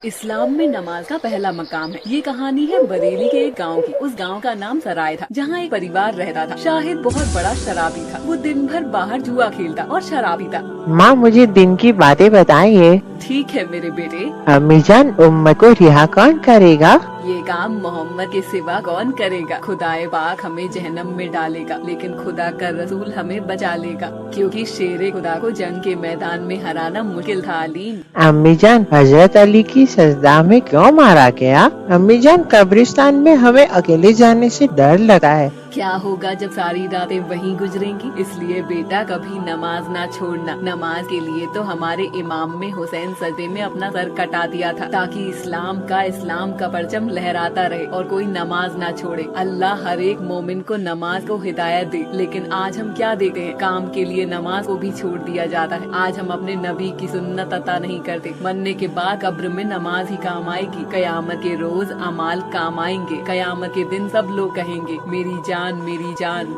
इस्लाम में नमाज का पहला मकाम है। ये कहानी है बरेली के एक गांव की। उस गांव का नाम सराय था, जहाँ एक परिवार रहता था। शाहिद बहुत बड़ा शराबी था। वो दिन भर बाहर जुआ खेलता और शराब पीता। माँ, मुझे दिन की बातें बताइए। ठीक है मेरे बेटे। अम्मी जान, उम्मत को रिहा कौन करेगा? ये काम मोहम्मद के सिवा कौन करेगा? खुदाए पाक हमें जहन्नम में डालेगा, लेकिन खुदा का रसूल हमें बचा लेगा, क्योंकि शेरे खुदा को जंग के मैदान में हराना मुश्किल था। अलीम, अम्मी जान, हजरत अली की सजदा में क्यों मारा गया? अम्मी जान, कब्रिस्तान में हमें अकेले जाने से डर लगता है। क्या होगा जब सारी रातें वहीं गुजरेंगी? इसलिए बेटा कभी नमाज ना छोड़ना। नमाज के लिए तो हमारे इमाम में हुसैन सजदे में अपना सर कटा दिया था, ताकि इस्लाम का परचम लहराता रहे और कोई नमाज ना छोड़े। अल्लाह हर एक मोमिन को नमाज को हिदायत दे। लेकिन आज हम क्या देखते हैं? काम के लिए नमाज को भी छोड़ दिया जाता है। आज हम अपने नबी की सुन्नत अता नहीं करते। मरने के बाद कब्र में नमाज ही काम आएगी। कयामत के रोज अमाल काम आएंगे। कयामत के दिन सब लोग कहेंगे मेरी जान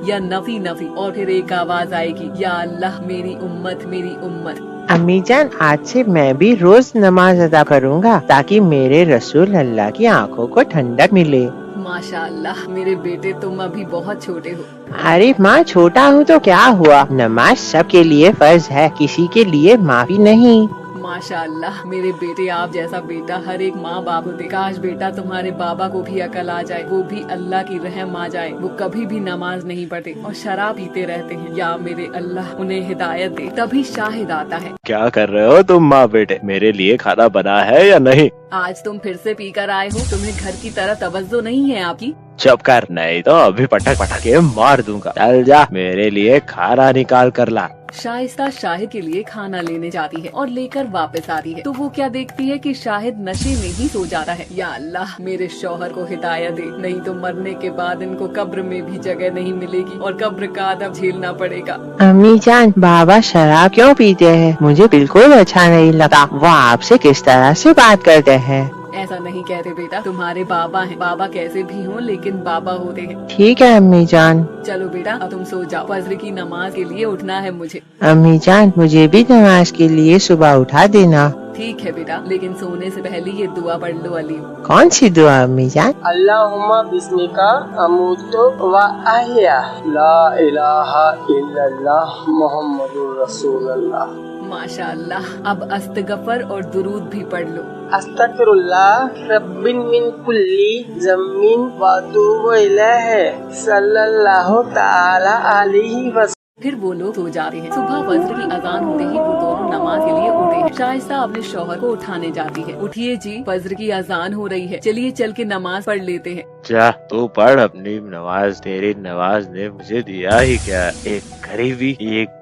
या नफी नफी, और फिर एक आवाज आएगी, या अल्लाह मेरी उम्मत। अम्मी जान, आज से मैं भी रोज नमाज अदा करूँगा, ताकि मेरे रसूल अल्लाह की आंखों को ठंडक मिले। माशाअल्लाह मेरे बेटे, तुम अभी बहुत छोटे हो। अरे माँ, छोटा हूँ तो क्या हुआ? नमाज सबके लिए फर्ज है, किसी के लिए माफी नहीं। माशाअल्लाह मेरे बेटे, आप जैसा बेटा हर एक माँ बाप को दे। काश बेटा तुम्हारे बाबा को भी अकल आ जाए, वो भी अल्लाह की रहम आ जाए। वो कभी भी नमाज नहीं पढ़ते और शराब पीते रहते हैं। या मेरे अल्लाह उन्हें हिदायत दे। तभी शाहिद आता है। क्या कर रहे हो तुम माँ बेटे? मेरे लिए खाना बना है या नहीं? आज तुम फिर से पीकर आए हो। तुम्हें घर की तरह तवज्जो नहीं है आपकी? चुप कर, नहीं तो अभी पटक के मार दूंगा। चल जा, मेरे लिए खाना निकाल कर ला। शाइस्ता शाहिद के लिए खाना लेने जाती है और लेकर वापस आती है, तो वो क्या देखती है कि शाहिद नशे में ही सो जाता है। या अल्लाह मेरे शौहर को हिदायत दे, नहीं तो मरने के बाद इनको कब्र में भी जगह नहीं मिलेगी और कब्र का अदब झेलना पड़ेगा। अम्मी जान, बाबा शराब क्यों पीते हैं? मुझे बिल्कुल अच्छा नहीं लगा। वो आपसे किस तरह से बात करते हैं? ऐसा नहीं कहते बेटा, तुम्हारे बाबा हैं। बाबा कैसे भी हों, लेकिन बाबा होते हैं। ठीक है अम्मी जान। चलो बेटा, अब तुम सो जाओ। फजर की नमाज के लिए उठना है मुझे। अम्मी जान, मुझे भी नमाज के लिए सुबह उठा देना। ठीक है बेटा, लेकिन सोने से पहले ये दुआ पढ़ लो अली। कौन सी दुआ अम्मी जान? अल्लाहुम्मा बिस्मिका अमूतु व अहया, ला इलाहा इल्लल्लाह मुहम्मदुर रसूलुल्लाह। माशाअल्लाह, अब अस्तगफर और दुरूद भी पढ़ लो। अस्तगफिरुल्लाह रब्बिन मिन कुल्ली ज़म्मिन व अतूबु इलैहि सल्लल्लाहु तआला अलैहि वसल्लम। फिर वो लोग सो जाते हैं। सुबह फजर की अजान होते ही वो दोनों नमाज के लिए उठे हैं। शाइस्ता अपने शौहर को उठाने जाती है। उठिए जी, फजर की अजान हो रही है, चलिए चल के नमाज पढ़ लेते हैं। जा तू पढ़ अपनी नमाज। तेरी नमाज ने मुझे दिया ही क्या? एक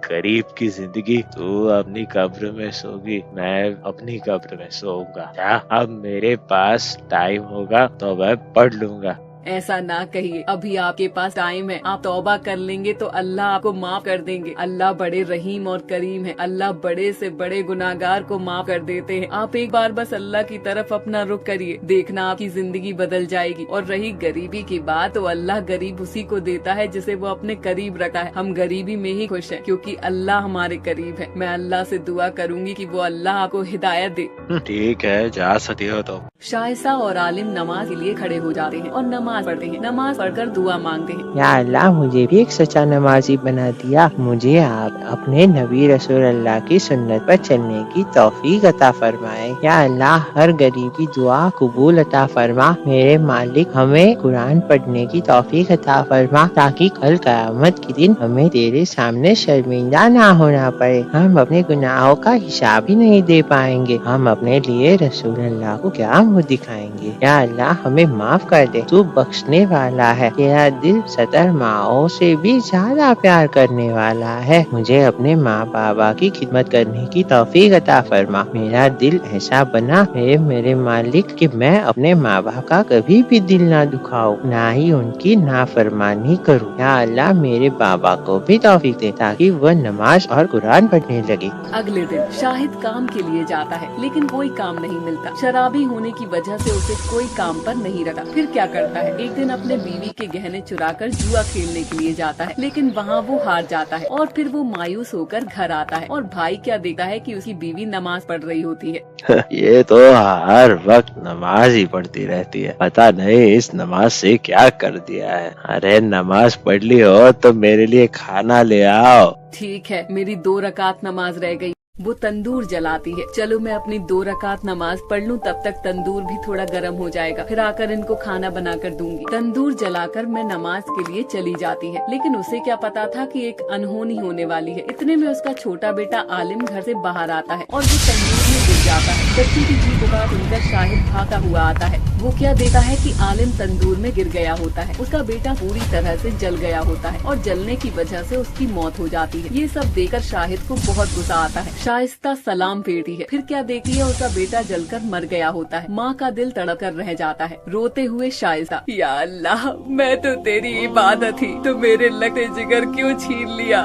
गरीब की जिंदगी। तू अपनी कब्र में सोगी, मैं अपनी कब्र में सोऊंगा। जा, अब मेरे पास टाइम होगा तो मैं पढ़ लूंगा। ऐसा ना कहिए, अभी आपके पास टाइम है। आप तौबा कर लेंगे तो अल्लाह आपको माफ कर देंगे। अल्लाह बड़े रहीम और करीम है। अल्लाह बड़े से बड़े गुनाहगार को माफ कर देते हैं। आप एक बार बस अल्लाह की तरफ अपना रुख करिए, देखना आपकी जिंदगी बदल जाएगी। और रही गरीबी की बात, तो अल्लाह गरीब उसी को देता है जिसे वो अपने करीब रखा है। हम गरीबी में ही खुश हैं, क्योंकि अल्लाह हमारे करीब है। मैं अल्लाह से दुआ करूंगी कि वो अल्लाह आपको हिदायत दे। ठीक है, जा सकती हो तो। शाइस्ता और आलिम नमाज के लिए खड़े हो जाते हैं और नमाज पढ़ते हैं। नमाज पढ़कर दुआ मांगते हैं। या अल्लाह, मुझे भी एक सच्चा नमाजी बना दिया। मुझे आप अपने नबी रसूल अल्लाह की सुन्नत पर चलने की तौफीक अता फरमाए। या अल्लाह, हर गरीब की दुआ कबूल अता फरमा। मेरे मालिक, हमें कुरान पढ़ने की तौफीक अता फरमा, ताकि कल क़यामत के दिन हमें तेरे सामने शर्मिंदा ना होना पड़े। हम अपने गुनाहों का हिसाब ही नहीं दे पाएंगे। हम अपने लिए रसूल अल्लाह को क्या मुँह दिखाएंगे? या अल्लाह, हमें माफ कर दे। तू बख्शने वाला है। तेरा दिल 70 माओं से भी ज्यादा प्यार करने वाला है। मुझे अपने माँ बाबा की खिदमत करने की तौफीक अता फरमा। मेरा दिल ऐसा बना मेरे मालिक कि मैं अपने माँ बाप का कभी भी दिल ना दुखाऊं, ना ही उनकी नाफरमानी करूं। या अल्लाह, मेरे बाबा को भी तौफीक दे, ताकि वह नमाज और कुरान पढ़ने लगे। अगले दिन शाहिद काम के लिए जाता है, लेकिन कोई काम नहीं मिलता। शराबी होने की वजह से उसे कोई काम पर नहीं रखा। फिर क्या करता है? है। एक दिन अपने बीवी के गहने चुराकर जुआ खेलने के लिए जाता है, लेकिन वहाँ वो हार जाता है और फिर वो मायूस होकर घर आता है और भाई क्या देखता है कि उसकी बीवी नमाज पढ़ रही होती है। ये तो हर वक्त नमाज ही पढ़ती रहती है, पता नहीं इस नमाज से क्या कर दिया है। अरे नमाज पढ़ ली हो तो मेरे लिए खाना ले आओ। ठीक है, मेरी 2 रकात नमाज रह गई। वो तंदूर जलाती है। चलो मैं अपनी 2 रकात नमाज पढ़ लूं, तब तक तंदूर भी थोड़ा गर्म हो जाएगा, फिर आकर इनको खाना बनाकर दूंगी। तंदूर जलाकर मैं नमाज के लिए चली जाती है, लेकिन उसे क्या पता था कि एक अनहोनी होने वाली है। इतने में उसका छोटा बेटा आलिम घर से बाहर आता है और वो तंदूर में गिर जाता है। बच्ची की चीख पुकार सुनकर शाहिद भागा हुआ आता है। वो क्या देखता है कि आलिम तंदूर में गिर गया होता है। उसका बेटा पूरी तरह से जल गया होता है और जलने की वजह से उसकी मौत हो जाती है। ये सब देखकर शाहिद को बहुत गुस्सा आता है। शाइस्ता सलाम फेरती है, फिर क्या देखती है उसका बेटा जलकर मर गया होता है। माँ का दिल तड़प कर रह जाता है। रोते हुए शाइस्ता, या अल्लाह, मैं तो तेरी इबादत थी, तो मेरे लगते जिगर क्यों छीन लिया?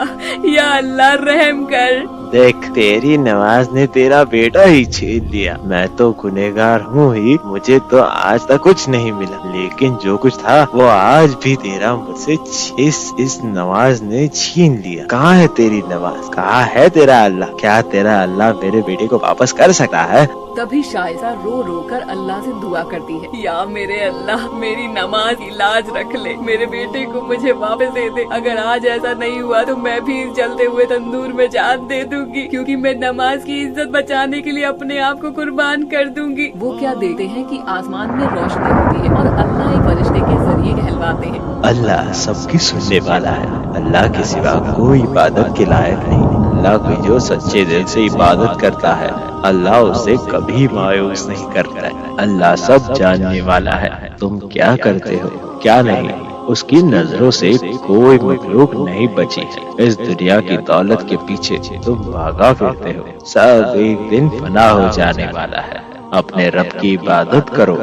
या अल्लाह रहम कर। देख, तेरी नमाज ने तेरा बेटा ही छीन लिया। मैं तो गुनहगार हूँ ही, मुझे तो आज तक कुछ नहीं मिला, लेकिन जो कुछ था वो आज भी तेरा मुझसे इस नमाज ने छीन लिया। कहाँ है तेरी नमाज? कहाँ है तेरा अल्लाह? क्या तेरा अल्लाह मेरे बेटे को वापस कर सकता है? तभी शाइस्ता रो रो कर अल्लाह से दुआ करती है, या मेरे अल्लाह, मेरी नमाज की लाज रख ले, मेरे बेटे को मुझे वापस दे दे। अगर आज ऐसा नहीं हुआ तो मैं भी इस जलते हुए तंदूर में जान दे दूंगी, क्योंकि मैं नमाज की इज्जत बचाने के लिए अपने आप को कुर्बान कर दूंगी। वो क्या देखते हैं कि आसमान में रोशनी होती है और अल्लाह एक फरिश्ते के जरिए कहलवाते हैं, अल्लाह सबकी सुनने वाला है, अल्लाह के सिवा कोई इबादत के लायक नहीं। अल्लाह की जो सच्चे दिल से इबादत करता है, अल्लाह उसे कभी मायूस नहीं करता है। अल्लाह सब जानने वाला है, तुम क्या करते हो क्या नहीं, उसकी नजरों से कोई मखलूक नहीं बची है। इस दुनिया की दौलत के पीछे तुम भागा फिरते हो, सब एक दिन फना हो जाने वाला है। अपने रब की इबादत करो।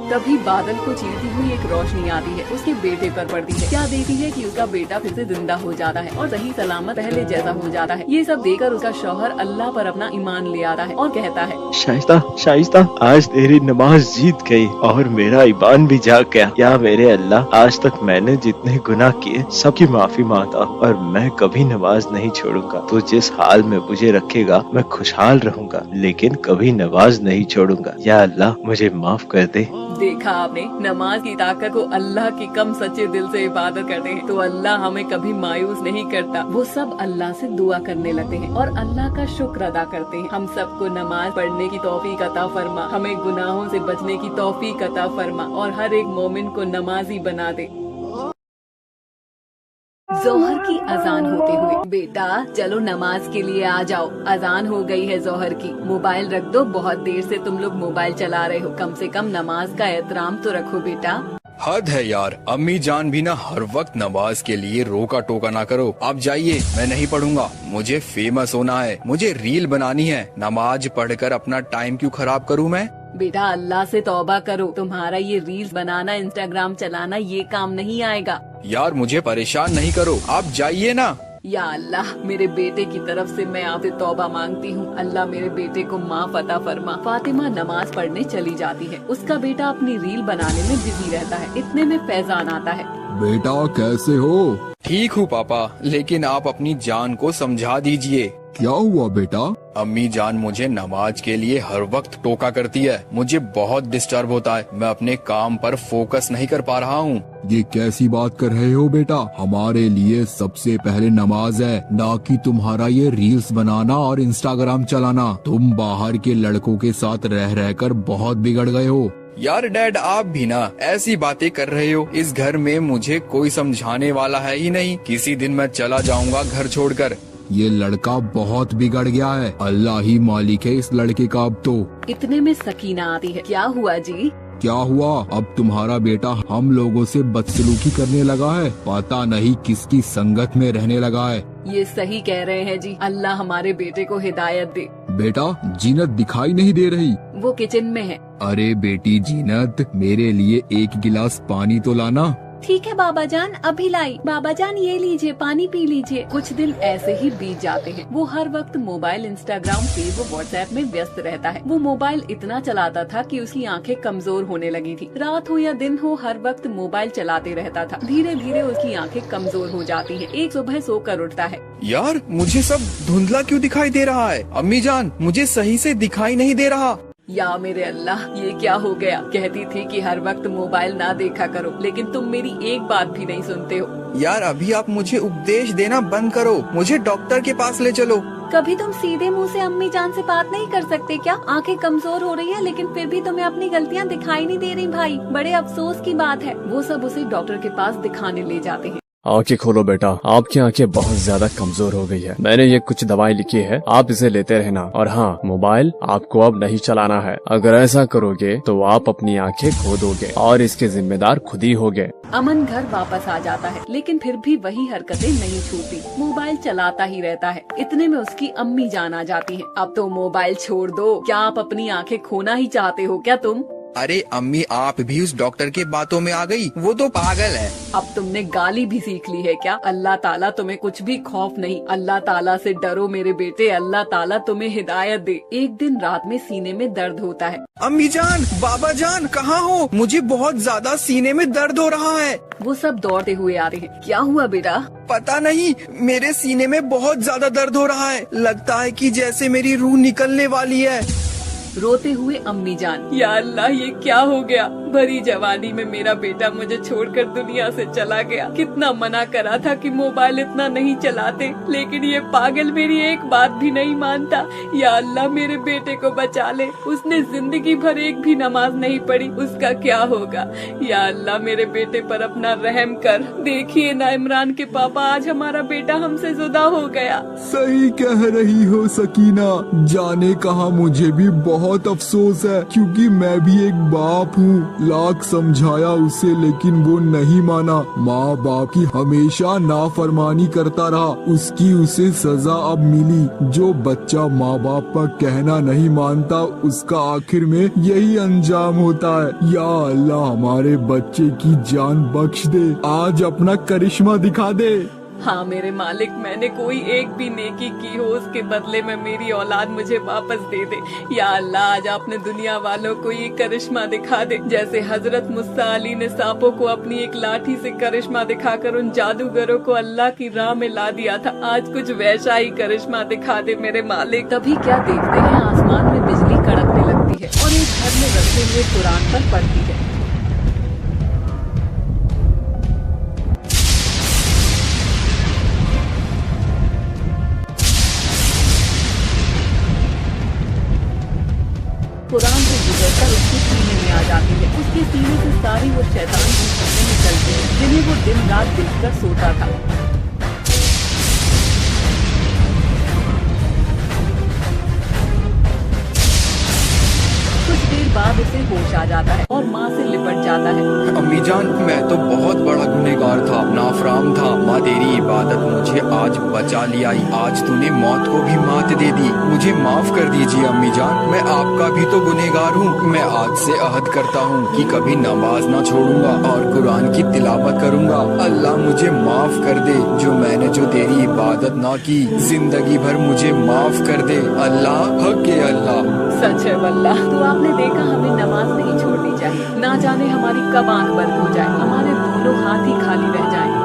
तभी बादल को चीरती हुई एक रोशनी आती है, उसके बेटे पर पड़ती है। क्या देखती है कि उसका बेटा फिर से जिंदा हो जाता है और सही सलामत पहले जैसा हो जाता है। ये सब देखकर उसका शौहर अल्लाह पर अपना ईमान ले आता है और कहता है, शाइस्ता, आज तेरी नमाज जीत गई और मेरा ईमान भी जाग गया। या मेरे अल्लाह, आज तक मैंने जितने गुनाह किए सबकी माफी मांगता और मैं कभी नमाज नहीं छोड़ूंगा। तो जिस हाल में मुझे रखेगा मैं खुशहाल रहूंगा, लेकिन कभी नमाज नहीं छोड़ूंगा। या अल्लाह, मुझे माफ कर दे। देखा आपने, नमाज की ताकत को अल्लाह की कम सच्चे दिल से इबादत करते हैं तो अल्लाह हमें कभी मायूस नहीं करता। वो सब अल्लाह से दुआ करने लगते हैं और अल्लाह का शुक्र अदा करते हैं। हम सबको नमाज पढ़ने की तौफीक अता फरमा, हमें गुनाहों से बचने की तौफीक अता फरमा और हर एक मोमिन को नमाजी बना दे। जोहर की अजान होते हुए, बेटा चलो नमाज के लिए आ जाओ, अजान हो गई है जोहर की। मोबाइल रख दो, बहुत देर से तुम लोग मोबाइल चला रहे हो, कम से कम नमाज का एहतराम तो रखो बेटा। हद है यार, अम्मी जान भी ना हर वक्त नमाज के लिए रोका टोका ना करो। आप जाइए, मैं नहीं पढ़ूंगा, मुझे फेमस होना है, मुझे रील बनानी है। नमाज पढ़कर अपना टाइम क्यों खराब करूं मैं? बेटा अल्लाह से तौबा करो, तुम्हारा ये रील्स बनाना, इंस्टाग्राम चलाना ये काम नहीं आएगा। यार मुझे परेशान नहीं करो, आप जाइए ना। या अल्लाह, मेरे बेटे की तरफ से मैं आपसे तौबा मांगती हूँ। अल्लाह मेरे बेटे को माफ अता फरमा। फातिमा नमाज पढ़ने चली जाती है, उसका बेटा अपनी रील बनाने में बिजी रहता है। इतने में फैजान आता है। बेटा कैसे हो? ठीक हूँ पापा, लेकिन आप अपनी जान को समझा दीजिए। क्या हुआ बेटा? अम्मी जान मुझे नमाज के लिए हर वक्त टोका करती है, मुझे बहुत डिस्टर्ब होता है, मैं अपने काम पर फोकस नहीं कर पा रहा हूँ। ये कैसी बात कर रहे हो बेटा? हमारे लिए सबसे पहले नमाज है, ना कि तुम्हारा ये रील्स बनाना और इंस्टाग्राम चलाना। तुम बाहर के लड़कों के साथ रह रहकर बहुत बिगड़ गए हो। यार डैड, आप भी ना ऐसी बातें कर रहे हो। इस घर में मुझे कोई समझाने वाला है ही नहीं। किसी दिन मैं चला जाऊंगा घर छोड़कर। ये लड़का बहुत बिगड़ गया है, अल्लाह ही मालिक है इस लड़के का अब तो। इतने में सकीना आती है। क्या हुआ जी? क्या हुआ? अब तुम्हारा बेटा हम लोगों से बदसलूकी करने लगा है, पता नहीं किसकी संगत में रहने लगा है। ये सही कह रहे हैं जी, अल्लाह हमारे बेटे को हिदायत दे। बेटा जीनत दिखाई नहीं दे रही? वो किचन में है। अरे बेटी जीनत, मेरे लिए एक गिलास पानी तो लाना। ठीक है बाबा जान, अभी लाई। बाबा जान ये लीजिए, पानी पी लीजिए। कुछ दिन ऐसे ही बीत जाते हैं। वो हर वक्त मोबाइल, इंस्टाग्राम, फेसबुक, व्हाट्सएप में व्यस्त रहता है। वो मोबाइल इतना चलाता था कि उसकी आंखें कमजोर होने लगी थी। रात हो या दिन हो, हर वक्त मोबाइल चलाते रहता था। धीरे धीरे उसकी आंखें कमजोर हो जाती है। एक सुबह सोकर उठता है। यार मुझे सब धुंधला क्यों दिखाई दे रहा है? अम्मी जान, मुझे सही से दिखाई नहीं दे रहा। या मेरे अल्लाह, ये क्या हो गया? कहती थी कि हर वक्त मोबाइल ना देखा करो, लेकिन तुम मेरी एक बात भी नहीं सुनते हो। यार अभी आप मुझे उपदेश देना बंद करो, मुझे डॉक्टर के पास ले चलो। कभी तुम सीधे मुंह से अम्मी जान से बात नहीं कर सकते क्या? आंखें कमजोर हो रही है, लेकिन फिर भी तुम्हें अपनी गलतियाँ दिखाई नहीं दे रही भाई। बड़े अफसोस की बात है। वो सब उसे डॉक्टर के पास दिखाने ले जाते हैं। आंखें खोलो बेटा, आपकी आंखें बहुत ज्यादा कमजोर हो गई है। मैंने ये कुछ दवाई लिखी है, आप इसे लेते रहना। और हाँ, मोबाइल आपको अब नहीं चलाना है। अगर ऐसा करोगे तो आप अपनी आंखें खो दोगे और इसके जिम्मेदार खुद ही होगे। अमन घर वापस आ जाता है, लेकिन फिर भी वही हरकतें नहीं छूटती। मोबाइल चलाता ही रहता है। इतने में उसकी अम्मी जान आ जाती है। अब तो मोबाइल छोड़ दो। क्या आप अपनी आंखें खोना ही चाहते हो क्या तुम? अरे अम्मी, आप भी उस डॉक्टर के बातों में आ गई। वो तो पागल है। अब तुमने गाली भी सीख ली है क्या? अल्लाह ताला तुम्हें कुछ भी खौफ नहीं। अल्लाह ताला से डरो मेरे बेटे। अल्लाह ताला तुम्हें हिदायत दे। एक दिन रात में सीने में दर्द होता है। अम्मी जान, बाबा जान, कहाँ हो? मुझे बहुत ज्यादा सीने में दर्द हो रहा है। वो सब दौड़ते हुए आ रहे हैं। क्या हुआ बेटा? पता नहीं, मेरे सीने में बहुत ज्यादा दर्द हो रहा है। लगता है कि जैसे मेरी रूह निकलने वाली है। रोते हुए अम्मी जान, या अल्लाह ये क्या हो गया? भरी जवानी में मेरा बेटा मुझे छोड़कर दुनिया से चला गया। कितना मना करा था कि मोबाइल इतना नहीं चलाते, लेकिन ये पागल मेरी एक बात भी नहीं मानता। या अल्लाह मेरे बेटे को बचा ले। उसने जिंदगी भर एक भी नमाज नहीं पढ़ी, उसका क्या होगा? या अल्लाह मेरे बेटे पर अपना रहम कर। देखिए ना इमरान के पापा, आज हमारा बेटा हमसे जुदा हो गया। सही कह रही हो सकीना, जाने कहा मुझे भी बहुत अफसोस है, क्योंकि मैं भी एक बाप हूँ। लाख समझाया उसे, लेकिन वो नहीं माना। माँ बाप की हमेशा नाफरमानी करता रहा। उसकी उसे सजा अब मिली। जो बच्चा माँ बाप का कहना नहीं मानता, उसका आखिर में यही अंजाम होता है। या अल्लाह हमारे बच्चे की जान बख्श दे। आज अपना करिश्मा दिखा दे। हाँ मेरे मालिक, मैंने कोई एक भी नेकी की हो, उसके बदले में मेरी औलाद मुझे वापस दे दे। या अल्लाह आज आपने दुनिया वालों को ये करिश्मा दिखा दे, जैसे हजरत मुस्सा अली ने सांपों को अपनी एक लाठी से करिश्मा दिखाकर उन जादूगरों को अल्लाह की राह में ला दिया था। आज कुछ वैसा ही करिश्मा दिखा दे मेरे मालिक। तभी क्या देखते हैं, आसमान में बिजली कड़कने लगती है और एक घर में रखे हुए कुरान पर पड़ती है। कुरान से गुजरकर उसके सीने में आ जाती है। उसके सीने से सारी वो शैतान की चीजें निकलती हैं, जिन्हें वो दिन रात देखकर सोता था। कुछ देर बाद उसे होश आ जाता है और माँ से लिपट जाता है। अम्मी जान, मैं तो बहुत बड़ा गुनहगार था, नाफराम था। माँ तेरी इबादत मुझे आज बचा लिया। आज तूने मौत को भी मात दे दी। मुझे माफ कर दीजिए अम्मी जान, मैं आपका भी तो गुनहगार हूँ। मैं आज से अहद करता हूँ कि कभी नमाज ना छोड़ूंगा और कुरान की तिलावत करूँगा। अल्लाह मुझे माफ कर दे, जो मैंने जो तेरी इबादत ना की, जिंदगी भर मुझे माफ कर दे। अल्लाह हक है अल्लाह। सच है वल्लाह। तो आपने देखा, हमें नमाज नहीं छोड़नी चाहिए। ना जाने हमारी कब आंख बंद हो जाए, हमारे दोनों हाथ ही खाली रह जाएं।